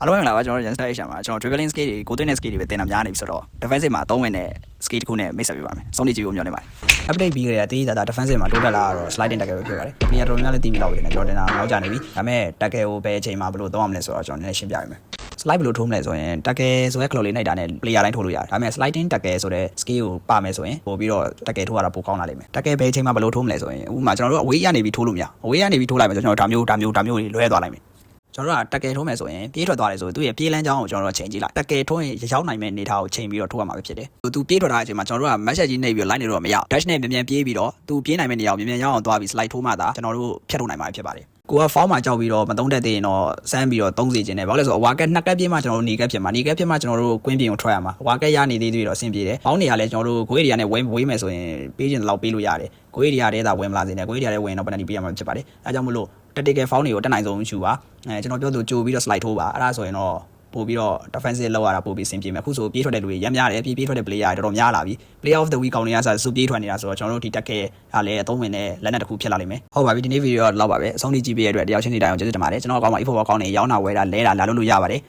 အားလုံးမင်္ဂလာပါကျွန်တော်ရန်စတိုက်ရှာမှာကျွန်တော် dribbling skill တွေကိုသွင်းတဲ့ skill တွေပဲသင်တာများနေပြီဆိုတော့ defensive မှာသုံးဝင်တဲ့ skill တစ်ခုနဲ့မိတ်ဆက်ပေးပါမယ်။ဆုံးဖြတ်ကြည့်ဖို့မျှော်လင့်ပါတယ်။ update ပြီးကြတဲ့တေးသာ defensive မှာတိုးတက်လာတော့ sliding tackle ပဲဖြစ်ပါတယ်။ player တော်များများလည်းသိပြီးတော့ပဲကျွန်တော်တင်တာနောက်ကျနေပြီ။ဒါပေမဲ့ tackle ကိုဘယ်အချိန်မှာဘယ်လိုသုံးရမလဲဆိုတော့ကျွန်တော်နည်းနည်းရှင်းပြပေးမယ်။ slide ဘယ်လိုထိုးမလဲဆိုရင် tackle ဆိုတဲ့ claw လေးနှိုက်တာနဲ့ player တိုင်းထိုးလို့ရတယ်။ဒါပေမဲ့ sliding tackle ဆိုတဲ့ skill ကိုပါမယ်ဆိုရင်ပို့ပြီးတော့ tackle ထိုးရတာပိုကောင်းလာလိမ့်မယ်။ tackle ဘယ်အချိန်မှာဘယ်လိုထိုးမလဲဆိုရင်ဥပမာကျွန်တော်တို့အဝေးရနေပြီးထိုးလို့မရ။အဝေးရနေပြီးထိုးလိုက်မယ်ဆိုကျွန်တော်ဒါမျိုးတွေလွဲသွားလိုက်မယ်။ကျွန်တော်တို့ကတက်ကယ်ထိုးမယ်ဆိုရင်ပြေးထွက်သွားတယ်ဆိုသူ့ရဲ့ပြေးလမ်းကြောင်းကိုကျွန်တော်တို့ချိန်ကြည့်လိုက်တက်ကယ်ထိုးရင်ရောက်နိုင်မဲ့အနေထားကိုချိန်ပြီးတော့ထိုးရမှာပဲဖြစ်တယ်သူပြေးထွက်ထားတဲ့အချိန်မှာကျွန်တော်တို့က match ကြီးနှိပ်ပြီးတော့ line နေတော့မရ dash နဲ့မြန်ပြေးပြီးတော့သူပြေးနိုင်မဲ့နေရာကိုမြန်ရောက်အောင်သွားပြီး slide ထိုးမှသာကျွန်တော်တို့ဖြတ်ထုတ်နိုင်မှာဖြစ်ပါတယ်ကိုက foul မှာကြောက်ပြီးတော့မသုံးတတ်သေးရင်တော့စမ်းပြီးတော့သုံးစီခြင်းနဲ့ဘာလို့လဲဆိုတော့အဝါကက်နှစ်ကက်ပြေးမှကျွန်တော်တို့နေကက်ဖြစ်မှာနေကက်ဖြစ်မှကျွန်တော်တို့ကွင်းပြင်ကိုထွက်ရမှာအဝါကက်ရနေသေးသေးတော့အဆင်ပြေတယ်ဘောင်းနေရလဲကျွန်တော်တို့ဂိုးအေရီယာနဲ့ဝေးမယ်ဆိုရင်ပေးခြင်းလောက်ပေးလို့ရတယ်ဂိုးအေရီယာထဲသာဝင်မလာစေနဲ့ဂိုးအေရီယာထဲဝင်တော့ penalty ပေးရမှာဖြစ်ပါတယ်အဲကြောင့်မလို့tactical foul တွေကိုတက်နိုင်ဆုံးယူပါကျွန်တော်ပြောသူကြိုပြီးတော့ slide ထိုးပါအဲ့ဒါဆိုရင်တော့ပို့ပြီးတော့ defensive လောက်ရတာပို့ပြီးအဆင်ပြေမယ်အခုဆိုပြေးထွက်တဲ့လူတွေရမ်းများတယ်ပြေးထွက်တဲ့ player တွေတော်တော်များလာပြီ player of the week ကောင်းနေရဆိုစုပြေးထွက်နေတာဆိုတော့ကျွန်တော်တို့ဒီ tackle ကလည်းအသုံးဝင်တဲ့လက်နက်တစ်ခုဖြစ်လာလိမ့်မယ်ဟုတ်ပါပြီဒီနေ့ video တော့လောက်ပါပဲအဆုံးထိကြည့်ပေးရတဲ့အတွက်တယောက်ချင်းစီတိုင်းအောင်ကျေးဇူးတင်ပါတယ်ကျွန်တော်အကောင်းမှာ e-football ကောင်းနေရောင်းတာဝယ်တာလဲတာလာလို့ရပါတယ်